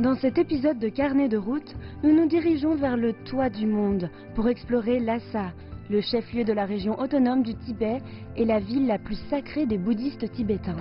Dans cet épisode de Carnet de route, nous nous dirigeons vers le toit du monde pour explorer Lhasa, le chef-lieu de la région autonome du Tibet et la ville la plus sacrée des bouddhistes tibétains.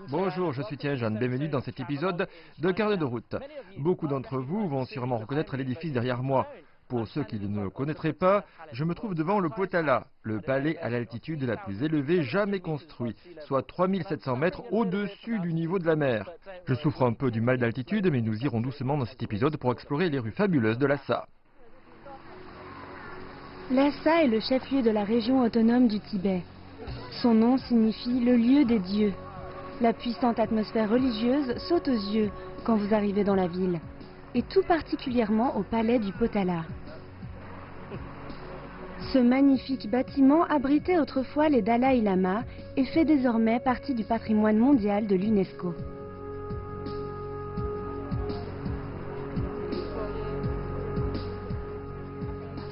Bonjour, je suis Tianjan, bienvenue dans cet épisode de Carnet de route. Beaucoup d'entre vous vont sûrement reconnaître l'édifice derrière moi. Pour ceux qui ne le connaîtraient pas, je me trouve devant le Potala, le palais à l'altitude la plus élevée jamais construit, soit 3700 mètres au-dessus du niveau de la mer. Je souffre un peu du mal d'altitude, mais nous irons doucement dans cet épisode pour explorer les rues fabuleuses de Lhasa. Lhasa est le chef-lieu de la région autonome du Tibet. Son nom signifie le lieu des dieux. La puissante atmosphère religieuse saute aux yeux quand vous arrivez dans la ville, et tout particulièrement au palais du Potala. Ce magnifique bâtiment abritait autrefois les Dalai Lama et fait désormais partie du patrimoine mondial de l'UNESCO.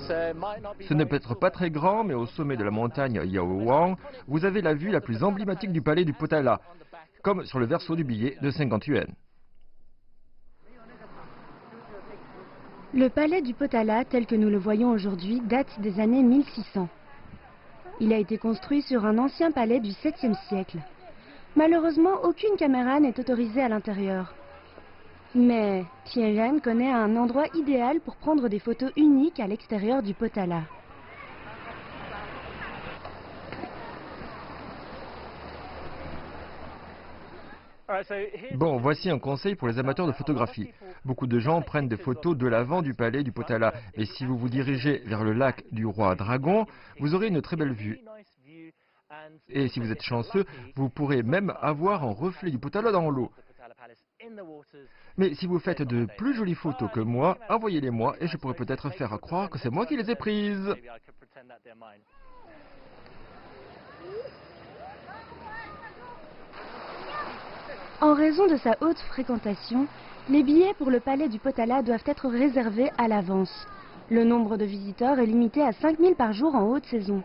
Ce n'est peut-être pas très grand, mais au sommet de la montagne Yaowang, vous avez la vue la plus emblématique du palais du Potala, comme sur le verso du billet de 50 yuan. Le palais du Potala, tel que nous le voyons aujourd'hui, date des années 1600. Il a été construit sur un ancien palais du 7e siècle. Malheureusement, aucune caméra n'est autorisée à l'intérieur. Mais Tianjan connaît un endroit idéal pour prendre des photos uniques à l'extérieur du Potala. Bon, voici un conseil pour les amateurs de photographie. Beaucoup de gens prennent des photos de l'avant du palais du Potala. Et si vous vous dirigez vers le lac du roi Dragon, vous aurez une très belle vue. Et si vous êtes chanceux, vous pourrez même avoir un reflet du Potala dans l'eau. Mais si vous faites de plus jolies photos que moi, envoyez-les-moi et je pourrai peut-être faire croire que c'est moi qui les ai prises. En raison de sa haute fréquentation, les billets pour le palais du Potala doivent être réservés à l'avance. Le nombre de visiteurs est limité à 5000 par jour en haute saison.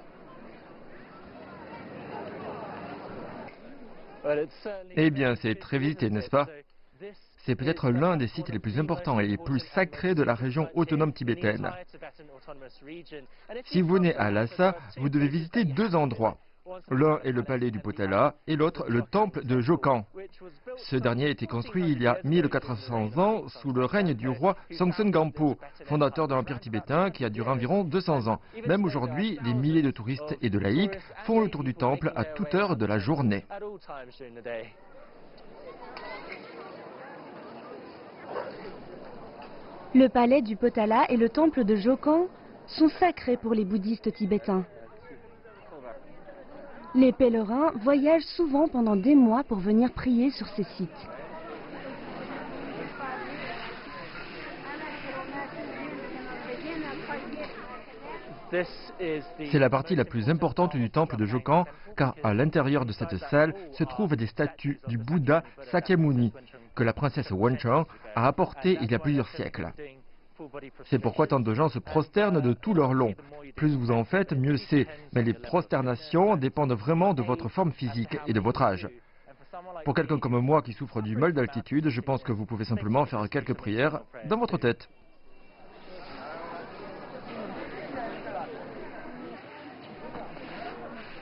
Eh bien, c'est très visité, n'est-ce pas? C'est peut-être l'un des sites les plus importants et les plus sacrés de la région autonome tibétaine. Si vous venez à Lhasa, vous devez visiter deux endroits. L'un est le palais du Potala et l'autre le temple de Jokang. Ce dernier a été construit il y a 1400 ans sous le règne du roi Songtsen Gampo, fondateur de l'empire tibétain qui a duré environ 200 ans. Même aujourd'hui, des milliers de touristes et de laïcs font le tour du temple à toute heure de la journée. Le palais du Potala et le temple de Jokang sont sacrés pour les bouddhistes tibétains. Les pèlerins voyagent souvent pendant des mois pour venir prier sur ces sites. C'est la partie la plus importante du temple de Jokang, car à l'intérieur de cette salle se trouvent des statues du Bouddha Sakyamuni, que la princesse Wenchang a apportées il y a plusieurs siècles. C'est pourquoi tant de gens se prosternent de tout leur long. Plus vous en faites, mieux c'est. Mais les prosternations dépendent vraiment de votre forme physique et de votre âge. Pour quelqu'un comme moi qui souffre du mal d'altitude, je pense que vous pouvez simplement faire quelques prières dans votre tête.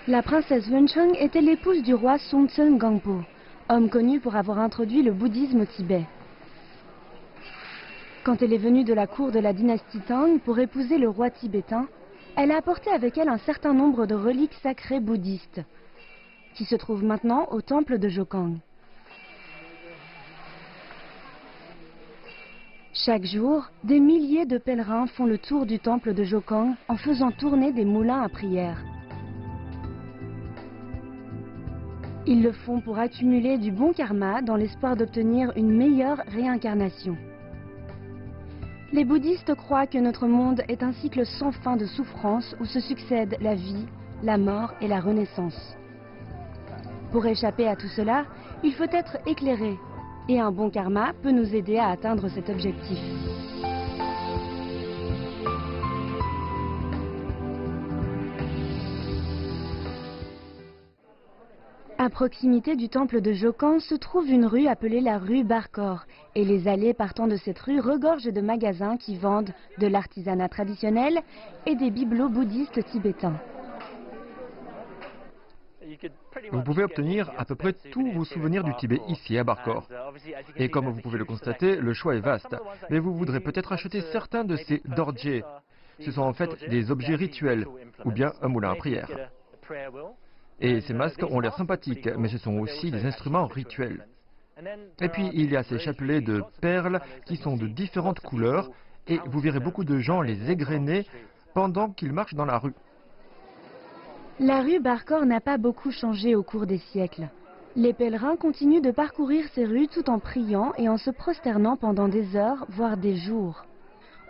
La princesse Wenchang était l'épouse du roi Songtsen Gampo, homme connu pour avoir introduit le bouddhisme au Tibet. Quand elle est venue de la cour de la dynastie Tang pour épouser le roi tibétain, elle a apporté avec elle un certain nombre de reliques sacrées bouddhistes, qui se trouvent maintenant au temple de Jokang. Chaque jour, des milliers de pèlerins font le tour du temple de Jokang en faisant tourner des moulins à prière. Ils le font pour accumuler du bon karma dans l'espoir d'obtenir une meilleure réincarnation. Les bouddhistes croient que notre monde est un cycle sans fin de souffrance où se succèdent la vie, la mort et la renaissance. Pour échapper à tout cela, Il faut être éclairé. Et un bon karma peut nous aider à atteindre cet objectif. À proximité du temple de Jokan se trouve une rue appelée la rue Barkor. Et les allées partant de cette rue regorgent de magasins qui vendent de l'artisanat traditionnel et des bibelots bouddhistes tibétains. Vous pouvez obtenir à peu près tous vos souvenirs du Tibet ici à Barkor. Et comme vous pouvez le constater, le choix est vaste. Mais vous voudrez peut-être acheter certains de ces dorje. Ce sont en fait des objets rituels, ou bien un moulin à prière. Et ces masques ont l'air sympathiques, mais ce sont aussi des instruments rituels. Et puis il y a ces chapelets de perles qui sont de différentes couleurs, et vous verrez beaucoup de gens les égrener pendant qu'ils marchent dans la rue. La rue Barkor n'a pas beaucoup changé au cours des siècles. Les pèlerins continuent de parcourir ces rues tout en priant et en se prosternant pendant des heures, voire des jours.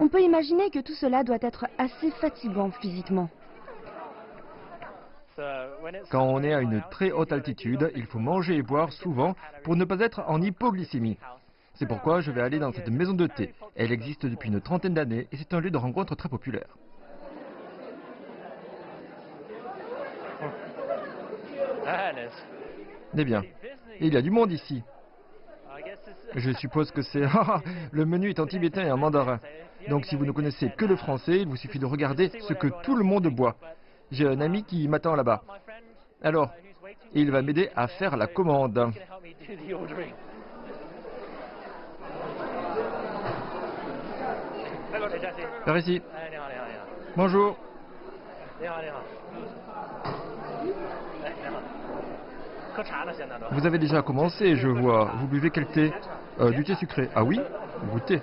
On peut imaginer que tout cela doit être assez fatigant physiquement. Quand on est à une très haute altitude, il faut manger et boire souvent pour ne pas être en hypoglycémie. C'est pourquoi je vais aller dans cette maison de thé. Elle existe depuis une trentaine d'années et c'est un lieu de rencontre très populaire. Eh bien, il y a du monde ici. Je suppose que c'est... le menu est en tibétain et en mandarin. Donc si vous ne connaissez que le français, il vous suffit de regarder ce que tout le monde boit. J'ai un ami qui m'attend là-bas. Alors, il va m'aider à faire la commande. Par ici. Bonjour. Vous avez déjà commencé, je vois. Vous buvez quel thé? Du thé sucré. Ah oui? Goûtez.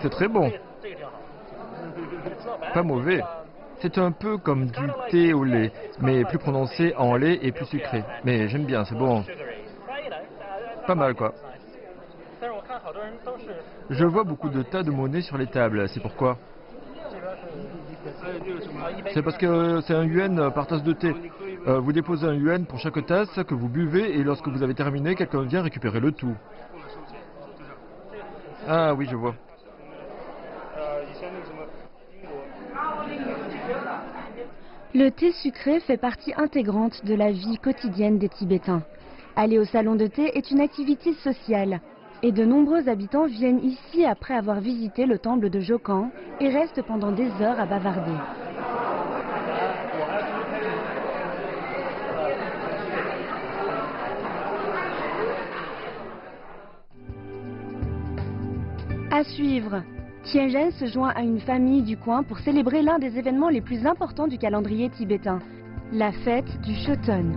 C'est très bon. Pas mauvais. C'est un peu comme du thé au lait, mais plus prononcé en lait et plus sucré. Mais j'aime bien, c'est bon. Pas mal, quoi. Je vois beaucoup de tas de monnaie sur les tables. C'est pourquoi? C'est parce que c'est un yuan par tasse de thé. Vous déposez un yuan pour chaque tasse que vous buvez et lorsque vous avez terminé, quelqu'un vient récupérer le tout. Ah oui, je vois. Le thé sucré fait partie intégrante de la vie quotidienne des Tibétains. Aller au salon de thé est une activité sociale. Et de nombreux habitants viennent ici après avoir visité le temple de Jokan et restent pendant des heures à bavarder. À suivre, Tianzhen se joint à une famille du coin pour célébrer l'un des événements les plus importants du calendrier tibétain, la fête du Shoton.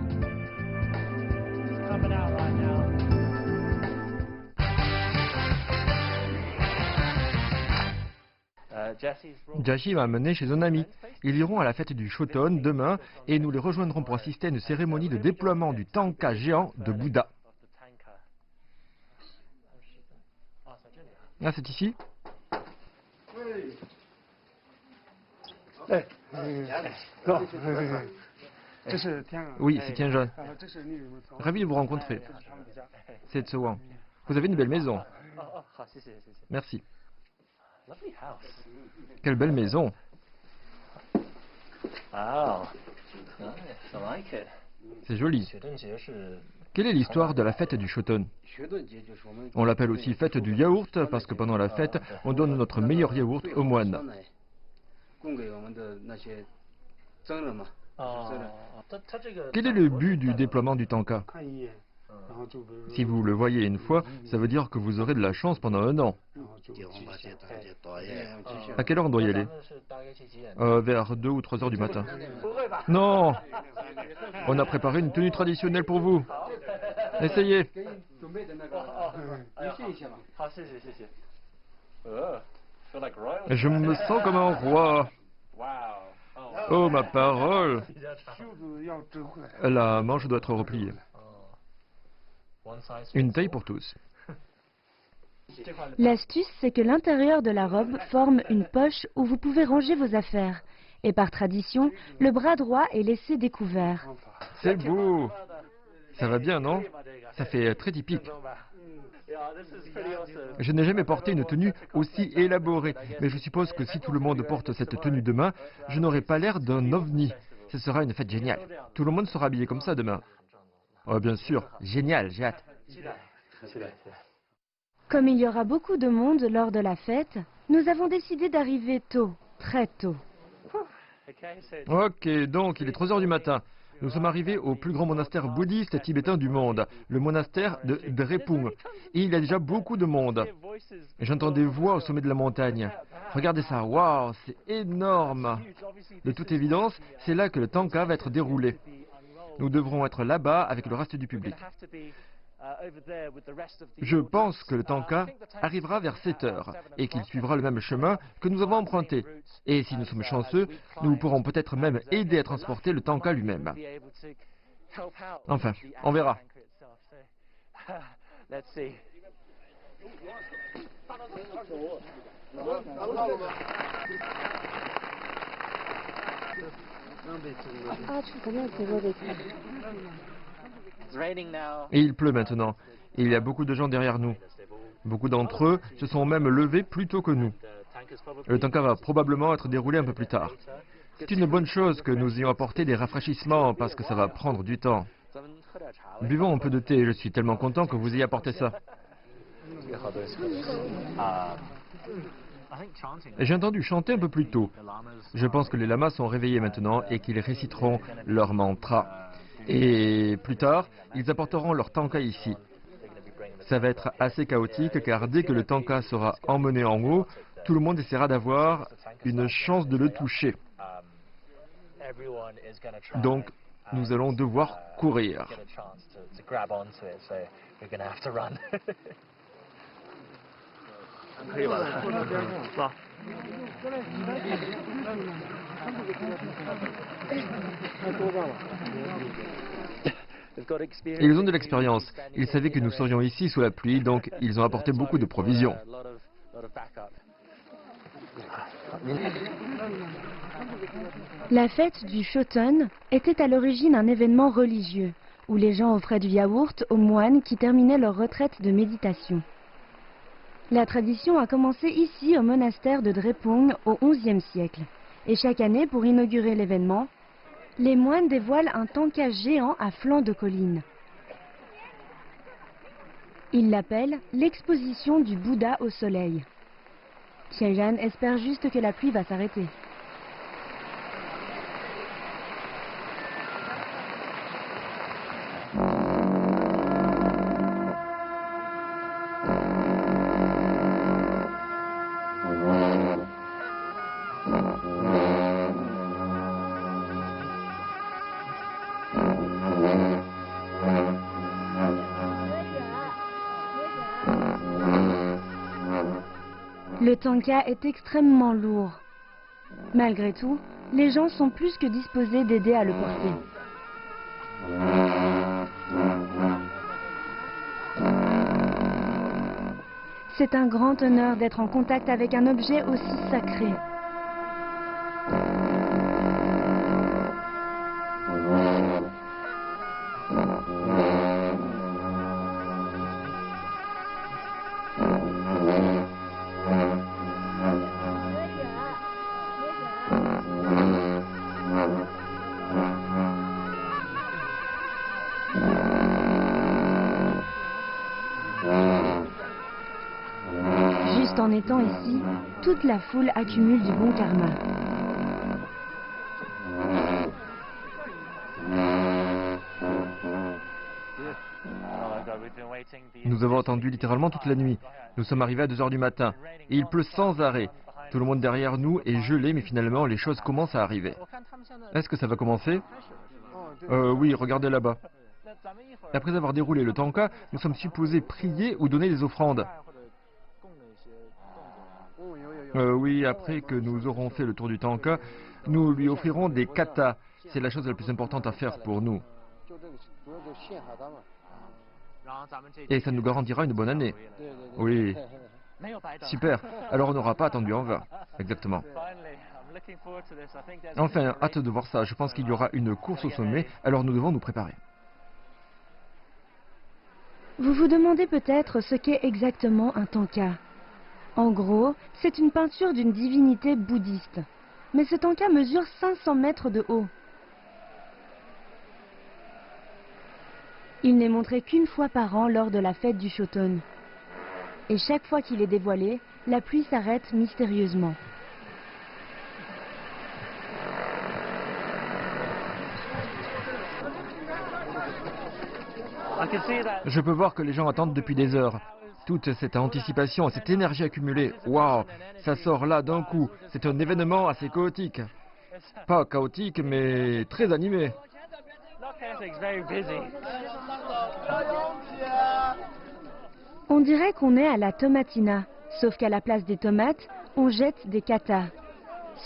Jashi m'a amené chez un ami. Ils iront à la fête du Shoton demain et nous les rejoindrons pour assister à une cérémonie de déploiement du tanka géant de Bouddha. Ah, c'est ici? Oui, c'est Tianzhen. Ravi de vous rencontrer. C'est Tsewang. Vous avez une belle maison. Merci. Quelle belle maison. C'est joli. Quelle est l'histoire de la fête du Shoton? On l'appelle aussi fête du yaourt parce que pendant la fête, on donne notre meilleur yaourt aux moines. Quel est le but du déploiement du tanka? Si vous le voyez une fois, ça veut dire que vous aurez de la chance pendant un an. À quelle heure on doit y aller? Vers 2 ou 3 heures du matin. Non! On a préparé une tenue traditionnelle pour vous. Essayez. Je me sens comme un roi. Oh, ma parole! La manche doit être repliée. Une taille pour tous. L'astuce, c'est que l'intérieur de la robe forme une poche où vous pouvez ranger vos affaires. Et par tradition, le bras droit est laissé découvert. C'est beau. Ça va bien, non? Ça fait très typique. Je n'ai jamais porté une tenue aussi élaborée, mais je suppose que si tout le monde porte cette tenue demain, je n'aurai pas l'air d'un ovni. Ce sera une fête géniale. Tout le monde sera habillé comme ça demain. Oh, bien sûr, génial, j'ai hâte. Comme il y aura beaucoup de monde lors de la fête, nous avons décidé d'arriver tôt, très tôt. Ok, donc il est 3 heures du matin. Nous sommes arrivés au plus grand monastère bouddhiste tibétain du monde, le monastère de Drepung. Et il y a déjà beaucoup de monde. J'entends des voix au sommet de la montagne. Regardez ça, waouh, c'est énorme. De toute évidence, c'est là que le Thangka va être déroulé. Nous devrons être là-bas avec le reste du public. Je pense que le Thangka arrivera vers 7 heures et qu'il suivra le même chemin que nous avons emprunté. Et si nous sommes chanceux, nous pourrons peut-être même aider à transporter le Thangka lui-même. Enfin, on verra. Et il pleut maintenant. Et il y a beaucoup de gens derrière nous. Beaucoup d'entre eux se sont même levés plus tôt que nous. Le Thangka va probablement être déroulé un peu plus tard. C'est une bonne chose que nous ayons apporté des rafraîchissements parce que ça va prendre du temps. Buvons un peu de thé, je suis tellement content que vous ayez apporté ça. J'ai entendu chanter un peu plus tôt. Je pense que les lamas sont réveillés maintenant et qu'ils réciteront leur mantra. Et plus tard, ils apporteront leur Thangka ici. Ça va être assez chaotique car dès que le Thangka sera emmené en haut, tout le monde essaiera d'avoir une chance de le toucher. Donc, nous allons devoir courir. Ils ont de l'expérience. Ils savaient que nous serions ici sous la pluie, donc ils ont apporté beaucoup de provisions. La fête du Shoten était à l'origine un événement religieux, où les gens offraient du yaourt aux moines qui terminaient leur retraite de méditation. La tradition a commencé ici au monastère de Drepung au XIe siècle. Et chaque année, pour inaugurer l'événement, les moines dévoilent un Thangka géant à flanc de colline. Ils l'appellent l'exposition du Bouddha au soleil. Qianran espère juste que la pluie va s'arrêter. Le Thangka est extrêmement lourd. Malgré tout, les gens sont plus que disposés d'aider à le porter. C'est un grand honneur d'être en contact avec un objet aussi sacré. Juste en étant ici, toute la foule accumule du bon karma. Nous avons attendu littéralement toute la nuit. Nous sommes arrivés à 2 heures du matin. Et il pleut sans arrêt. Tout le monde derrière nous est gelé, mais finalement, les choses commencent à arriver. Est-ce que ça va commencer? Oui, regardez là-bas. Après avoir déroulé le Thangka, nous sommes supposés prier ou donner des offrandes. Oui, après que nous aurons fait le tour du Thangka, nous lui offrirons des katas. C'est la chose la plus importante à faire pour nous. Et ça nous garantira une bonne année. Oui. Super. Alors on n'aura pas attendu en vain. Exactement. Enfin, hâte de voir ça. Je pense qu'il y aura une course au sommet, alors nous devons nous préparer. Vous vous demandez peut-être ce qu'est exactement un tanka. En gros, c'est une peinture d'une divinité bouddhiste. Mais ce tanka mesure 500 mètres de haut. Il n'est montré qu'une fois par an lors de la fête du Shoton. Et chaque fois qu'il est dévoilé, la pluie s'arrête mystérieusement. Je peux voir que les gens attendent depuis des heures. Toute cette anticipation, cette énergie accumulée, waouh, ça sort là d'un coup. C'est un événement assez chaotique. Pas chaotique, mais très animé. On dirait qu'on est à la tomatina, sauf qu'à la place des tomates, on jette des katas,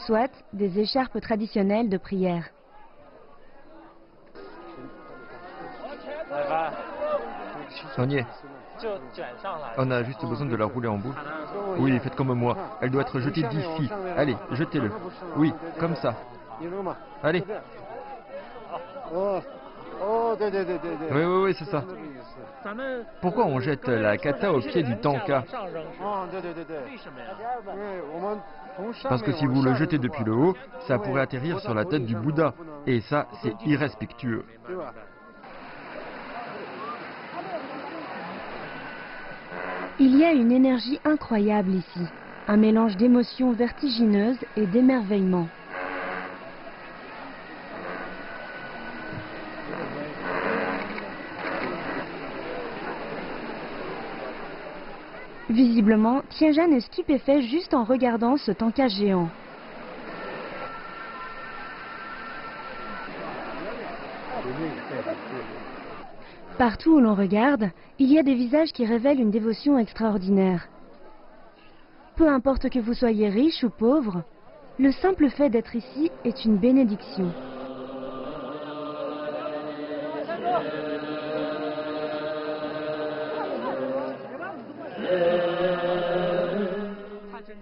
soit des écharpes traditionnelles de prière. On y est. On a juste besoin de la rouler en boule. Oui, faites comme moi. Elle doit être jetée d'ici. Allez, jetez-le. Oui, comme ça. Allez. Oui, c'est ça. Pourquoi on jette la kata au pied du tanka? Parce que si vous le jetez depuis le haut, ça pourrait atterrir sur la tête du Bouddha. Et ça, c'est irrespectueux. Il y a une énergie incroyable ici, un mélange d'émotions vertigineuses et d'émerveillement. Visiblement, Tianjan est stupéfait juste en regardant ce tanka géant. Partout où l'on regarde, il y a des visages qui révèlent une dévotion extraordinaire. Peu importe que vous soyez riche ou pauvre, le simple fait d'être ici est une bénédiction.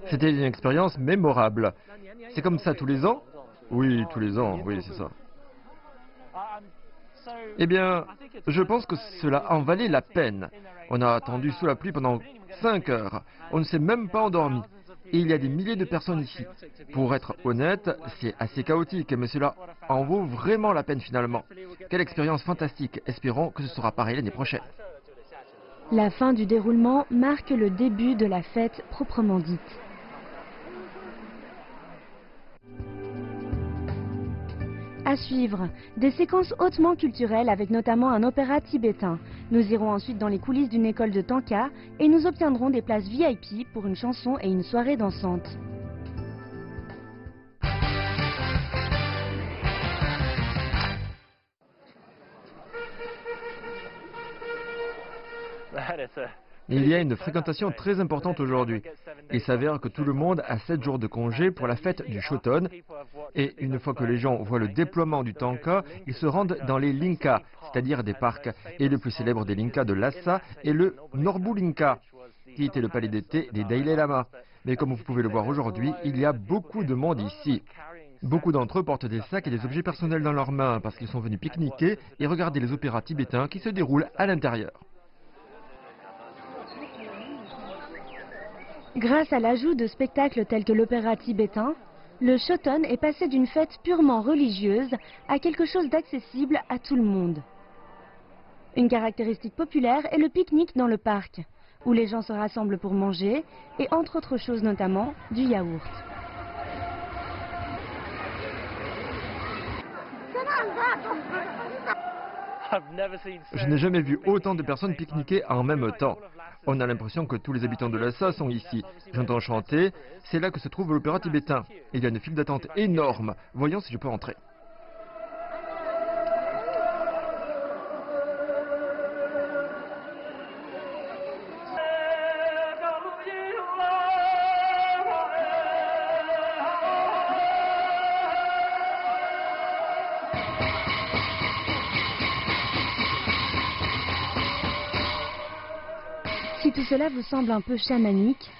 C'était une expérience mémorable. C'est comme ça tous les ans? Oui, tous les ans, oui, c'est ça. Eh bien, je pense que cela en valait la peine. On a attendu sous la pluie pendant 5 heures. On ne s'est même pas endormi. Et il y a des milliers de personnes ici. Pour être honnête, c'est assez chaotique, mais cela en vaut vraiment la peine finalement. Quelle expérience fantastique. Espérons que ce sera pareil l'année prochaine. La fin du déroulement marque le début de la fête proprement dite. À suivre, des séquences hautement culturelles avec notamment un opéra tibétain. Nous irons ensuite dans les coulisses d'une école de tanka et nous obtiendrons des places VIP pour une chanson et une soirée dansante. Il y a une fréquentation très importante aujourd'hui. Il s'avère que tout le monde a 7 jours de congé pour la fête du Shoton. Et une fois que les gens voient le déploiement du tanka, ils se rendent dans les Linka, c'est-à-dire des parcs. Et le plus célèbre des Linka de Lhasa est le Norbu Linka, qui était le palais d'été des Dalai Lama. Mais comme vous pouvez le voir aujourd'hui, il y a beaucoup de monde ici. Beaucoup d'entre eux portent des sacs et des objets personnels dans leurs mains parce qu'ils sont venus pique-niquer et regarder les opéras tibétains qui se déroulent à l'intérieur. Grâce à l'ajout de spectacles tels que l'opéra tibétain, le Shoton est passé d'une fête purement religieuse à quelque chose d'accessible à tout le monde. Une caractéristique populaire est le pique-nique dans le parc, où les gens se rassemblent pour manger et entre autres choses notamment du yaourt. Je n'ai jamais vu autant de personnes pique-niquer en même temps. On a l'impression que tous les habitants de Lhasa sont ici. J'entends chanter, c'est là que se trouve l'opéra tibétain. Il y a une file d'attente énorme. Voyons si je peux entrer. Si tout cela vous semble un peu chamanique,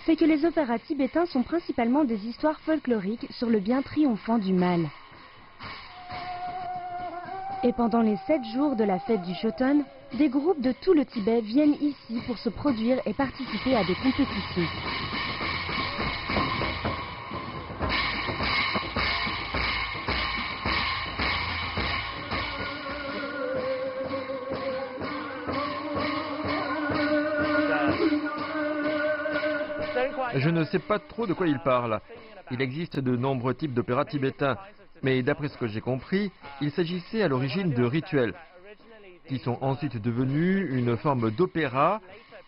fait que les opéras tibétains sont principalement des histoires folkloriques sur le bien triomphant du mal. Et pendant les 7 jours de la fête du Shoton, des groupes de tout le Tibet viennent ici pour se produire et participer à des compétitions. Je ne sais pas trop de quoi il parle. Il existe de nombreux types d'opéras tibétains, mais d'après ce que j'ai compris, il s'agissait à l'origine de rituels, qui sont ensuite devenus une forme d'opéra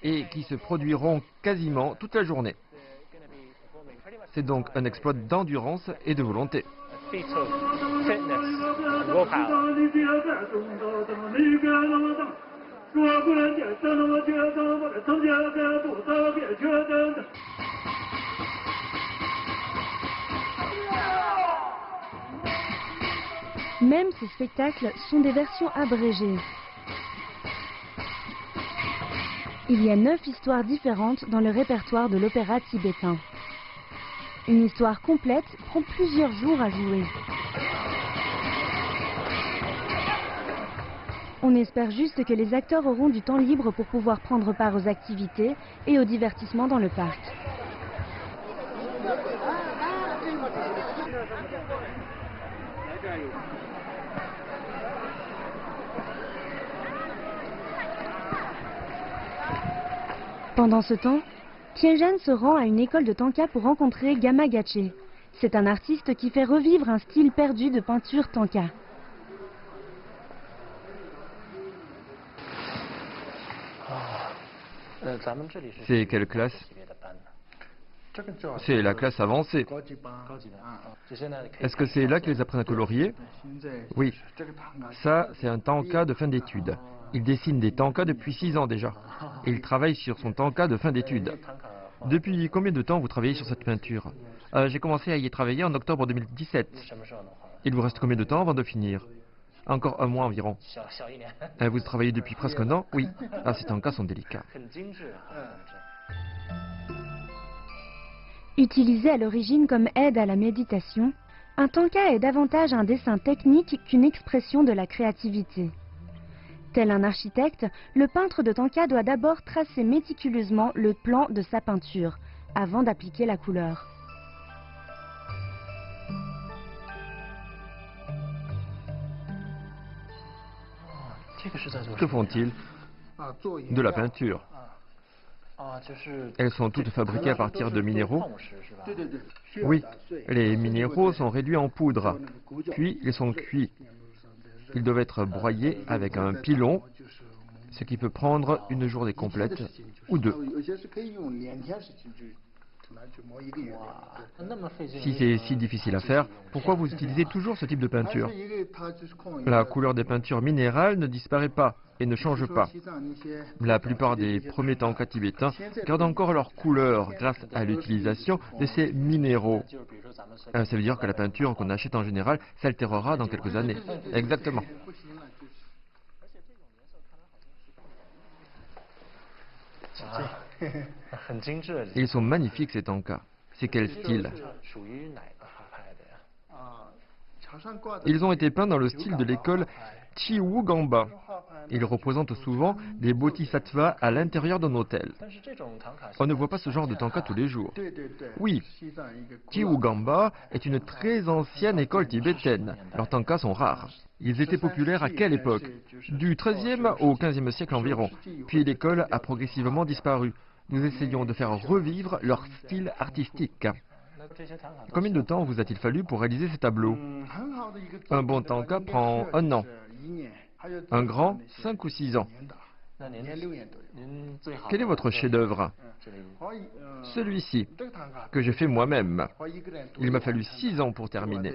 et qui se produiront quasiment toute la journée. C'est donc un exploit d'endurance et de volonté. Même ces spectacles sont des versions abrégées. Il y a 9 histoires différentes dans le répertoire de l'opéra tibétain. Une histoire complète prend plusieurs jours à jouer. On espère juste que les acteurs auront du temps libre pour pouvoir prendre part aux activités et aux divertissements dans le parc. Pendant ce temps, Tianjan se rend à une école de tanka pour rencontrer Gama Gache. C'est un artiste qui fait revivre un style perdu de peinture tanka. C'est quelle classe? C'est la classe avancée. Est-ce que c'est là qu'ils apprennent à colorier? Oui. Ça, c'est un tanka de fin d'études. Il dessine des tankas depuis 6 ans déjà. Et il travaille sur son tanka de fin d'études. Depuis combien de temps vous travaillez sur cette peinture? J'ai commencé à y travailler en octobre 2017. Il vous reste combien de temps avant de finir? Encore un mois environ. Vous travaillez depuis presque un an? Oui. Ces tankas sont délicats. Utilisé à l'origine comme aide à la méditation, un tanka est davantage un dessin technique qu'une expression de la créativité. Tel un architecte, le peintre de tanka doit d'abord tracer méticuleusement le plan de sa peinture, avant d'appliquer la couleur. Que font-ils? De la peinture. Elles sont toutes fabriquées à partir de minéraux? Oui, les minéraux sont réduits en poudre, puis ils sont cuits. Ils doivent être broyés avec un pilon, ce qui peut prendre une journée complète ou 2. Si c'est si difficile à faire, pourquoi vous utilisez toujours ce type de peinture? La couleur des peintures minérales ne disparaît pas et ne change pas. La plupart des premiers tankas tibétains gardent encore leur couleur grâce à l'utilisation de ces minéraux. Ça veut dire que la peinture qu'on achète en général s'altérera dans quelques années. Exactement. Ils sont magnifiques ces tankas. C'est quel style? Ils ont été peints dans le style de l'école Chiwugamba. Ils représentent souvent des bodhisattvas à l'intérieur d'un hôtel. On ne voit pas ce genre de tanka tous les jours. Oui, Chiwugamba est une très ancienne école tibétaine. Leurs tankas sont rares. Ils étaient populaires à quelle époque? Du XIIIe au XVe siècle environ. Puis l'école a progressivement disparu. Nous essayons de faire revivre leur style artistique. Combien de temps vous a-t-il fallu pour réaliser ces tableaux? Un bon tanka prend 1 an. Un grand, 5 ou 6 ans. Quel est votre chef-d'œuvre? Celui-ci, que j'ai fait moi-même. Il m'a fallu 6 ans pour terminer.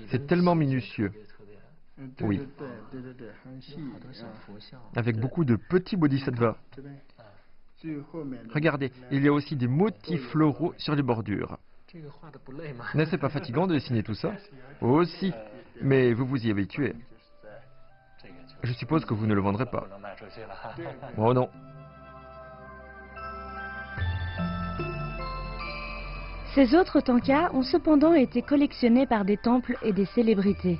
C'est tellement minutieux. Oui. Avec beaucoup de petits bodhisattvas. Regardez, il y a aussi des motifs floraux sur les bordures. N'est-ce pas fatigant de dessiner tout ça? Aussi, mais vous vous y habituez. Je suppose que vous ne le vendrez pas. Oh non. Ces autres tankas ont cependant été collectionnés par des temples et des célébrités.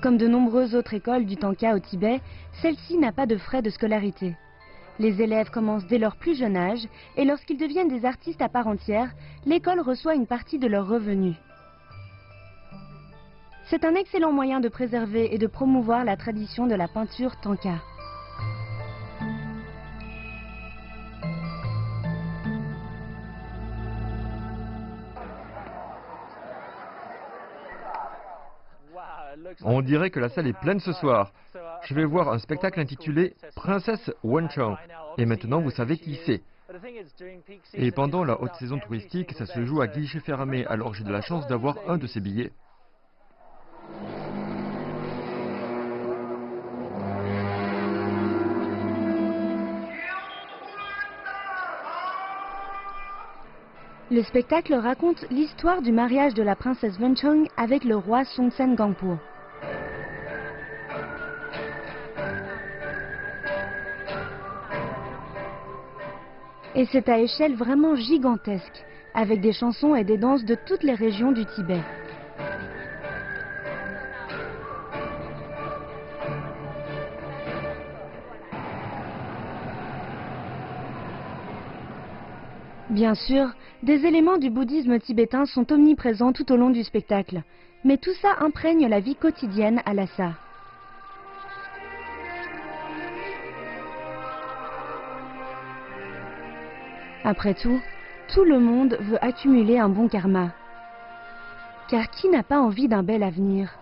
Comme de nombreuses autres écoles du tanka au Tibet, celle-ci n'a pas de frais de scolarité. Les élèves commencent dès leur plus jeune âge et lorsqu'ils deviennent des artistes à part entière, l'école reçoit une partie de leurs revenus. C'est un excellent moyen de préserver et de promouvoir la tradition de la peinture tanka. On dirait que la salle est pleine ce soir. Je vais voir un spectacle intitulé Princesse Wenchang. Et maintenant, vous savez qui c'est. Et pendant la haute saison touristique, ça se joue à guichet fermé, alors j'ai de la chance d'avoir un de ces billets. Le spectacle raconte l'histoire du mariage de la princesse Wenchang avec le roi Songtsen Gampo. Et c'est à échelle vraiment gigantesque, avec des chansons et des danses de toutes les régions du Tibet. Bien sûr, des éléments du bouddhisme tibétain sont omniprésents tout au long du spectacle, mais tout ça imprègne la vie quotidienne à Lhasa. Après tout le monde veut accumuler un bon karma. Car qui n'a pas envie d'un bel avenir ?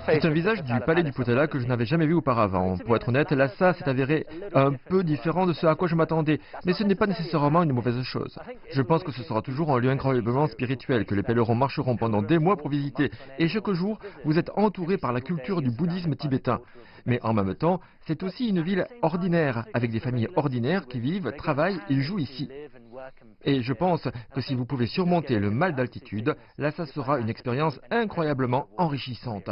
C'est un visage du palais du Potala que je n'avais jamais vu auparavant. Pour être honnête, Lhasa s'est avéré un peu différent de ce à quoi je m'attendais, mais ce n'est pas nécessairement une mauvaise chose. Je pense que ce sera toujours un lieu incroyablement spirituel que les pèlerins marcheront pendant des mois pour visiter, et chaque jour, vous êtes entouré par la culture du bouddhisme tibétain. Mais en même temps, c'est aussi une ville ordinaire, avec des familles ordinaires qui vivent, travaillent et jouent ici. Et je pense que si vous pouvez surmonter le mal d'altitude, Lhasa sera une expérience incroyablement enrichissante.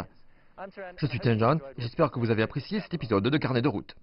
Je suis Tianjan et j'espère que vous avez apprécié cet épisode de Carnet de route.